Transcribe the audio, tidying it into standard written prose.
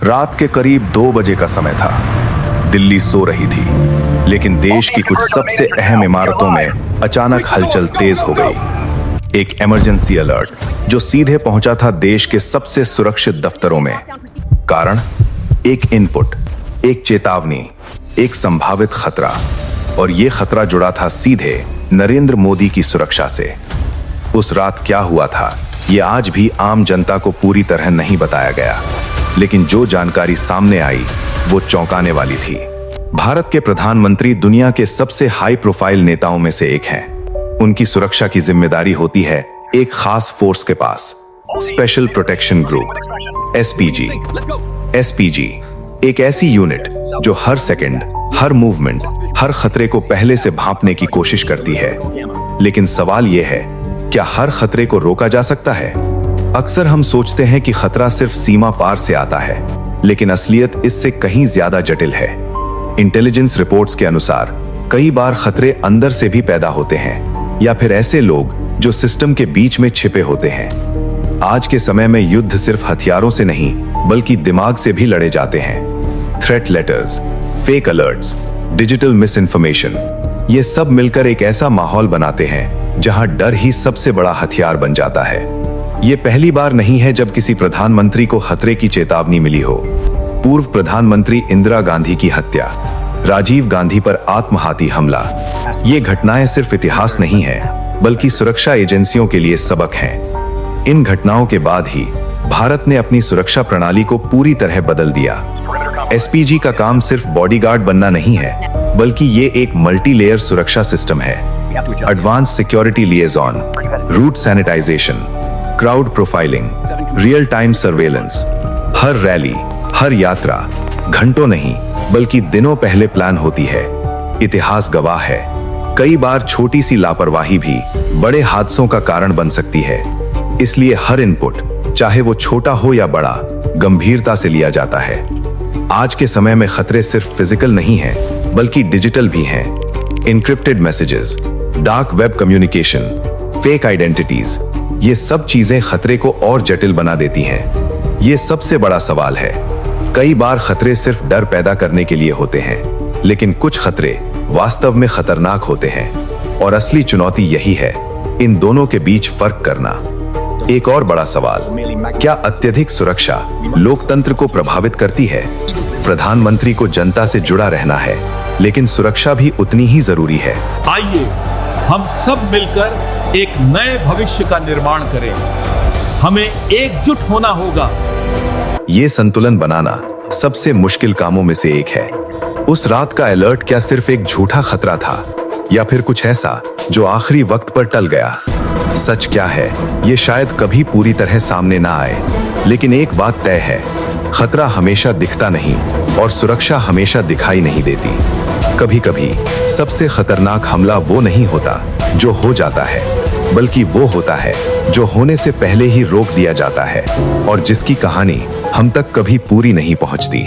रात के करीब 2 बजे का समय था। दिल्ली सो रही थी, लेकिन देश की कुछ सबसे अहम इमारतों में अचानक हलचल तेज हो गई। एक इमरजेंसी अलर्ट जो सीधे पहुंचा था देश के सबसे सुरक्षित दफ्तरों में। कारण एक इनपुट, एक चेतावनी, एक संभावित खतरा, और यह खतरा जुड़ा था सीधे नरेंद्र मोदी की सुरक्षा से। उस रात क्या हुआ था, यह आज भी आम जनता को पूरी तरह नहीं बताया गया, लेकिन जो जानकारी सामने आई वो चौंकाने वाली थी। भारत के प्रधानमंत्री दुनिया के सबसे हाई प्रोफाइल नेताओं में से एक हैं। उनकी सुरक्षा की जिम्मेदारी होती है एक खास फोर्स के पास, special protection group, SPG. SPG एक ऐसी यूनिट जो हर सेकंड, हर मूवमेंट, हर खतरे को पहले से भांपने की कोशिश करती है। लेकिन सवाल यह है, क्या हर खतरे को रोका जा सकता है? अक्सर हम सोचते हैं कि खतरा सिर्फ सीमा पार से आता है, लेकिन असलियत इससे कहीं ज्यादा जटिल है। इंटेलिजेंस रिपोर्ट्स के अनुसार कई बार खतरे अंदर से भी पैदा होते हैं, या फिर ऐसे लोग जो सिस्टम के बीच में छिपे होते हैं। आज के समय में युद्ध सिर्फ हथियारों से नहीं, बल्कि दिमाग से भी लड़े जाते हैं। Threat letters, fake alerts, digital miss information, ये सब मिलकर एक ऐसा माहौल बनाते हैं जहां डर ही सबसे बड़ा हथियार बन जाता है। ये पहली बार नहीं है जब किसी प्रधानमंत्री को खतरे की चेतावनी मिली हो। पूर्व प्रधानमंत्री इंदिरा गांधी की हत्या, राजीव गांधी पर आत्मघाती हमला, ये घटनाएं सिर्फ इतिहास नहीं है, बल्कि सुरक्षा एजेंसियों के लिए सबक हैं। इन घटनाओं के बाद ही भारत ने अपनी सुरक्षा प्रणाली को पूरी तरह बदल दिया। एसपीजी का काम सिर्फ बॉडीगार्ड बनना नहीं है, बल्कि ये एक मल्टी लेयर सुरक्षा सिस्टम है। Advance security liaison, route sanitization, crowd profiling, real time surveillance. हर रैली, हर यात्रा घंटों नहीं बल्कि दिनों पहले प्लान होती है। इतिहास गवाह है, कई बार छोटी सी लापरवाही भी बड़े हादसों का कारण बन सकती है। इसलिए हर इनपुट, चाहे वो छोटा हो या बड़ा, गंभीरता से लिया जाता है। आज के समय में खतरे सिर्फ फिजिकल नहीं हैं, बल्कि डिजिटल भी हैं। Encrypted messages, dark web communication, fake identities, ये सब चीजें खतरे को और जटिल बना देती हैं। ये सबसे बड़ा सवाल है। कई बार खतरे सिर्फ डर पैदा करने के लिए होते हैं, लेकिन कुछ खतरे वास्तव में खतरनाक होते हैं, और असली चुनौती यही है, इन दोनों के बीच फर्क करना। एक और बड़ा सवाल, क्या अत्यधिक सुरक्षा लोकतंत्र को प्रभावित करती है? प्रधानमंत्री को जनता से जुड़ा रहना है, लेकिन सुरक्षा भी उतनी ही जरूरी है। आइए हम सब मिलकर एक नए भविष्य का निर्माण करें। हमें एकजुट होना होगा। ये संतुलन बनाना सबसे मुश्किल कामों में से एक है। उस रात का अलर्ट क्या सिर्फ एक झूठा खतरा था, या फिर कुछ ऐसा जो आखिरी वक्त पर टल गया? सच क्या है, ये शायद कभी पूरी तरह सामने ना आए, लेकिन एक बात तय है, खतरा हमेशा दिखता नहीं और सुरक्षा हमेशा दिखाई नहीं देती। कभी कभी सबसे खतरनाक हमला वो नहीं होता जो हो जाता है, बल्कि वो होता है जो होने से पहले ही रोक दिया जाता है, और जिसकी कहानी हम तक कभी पूरी नहीं पहुंचती।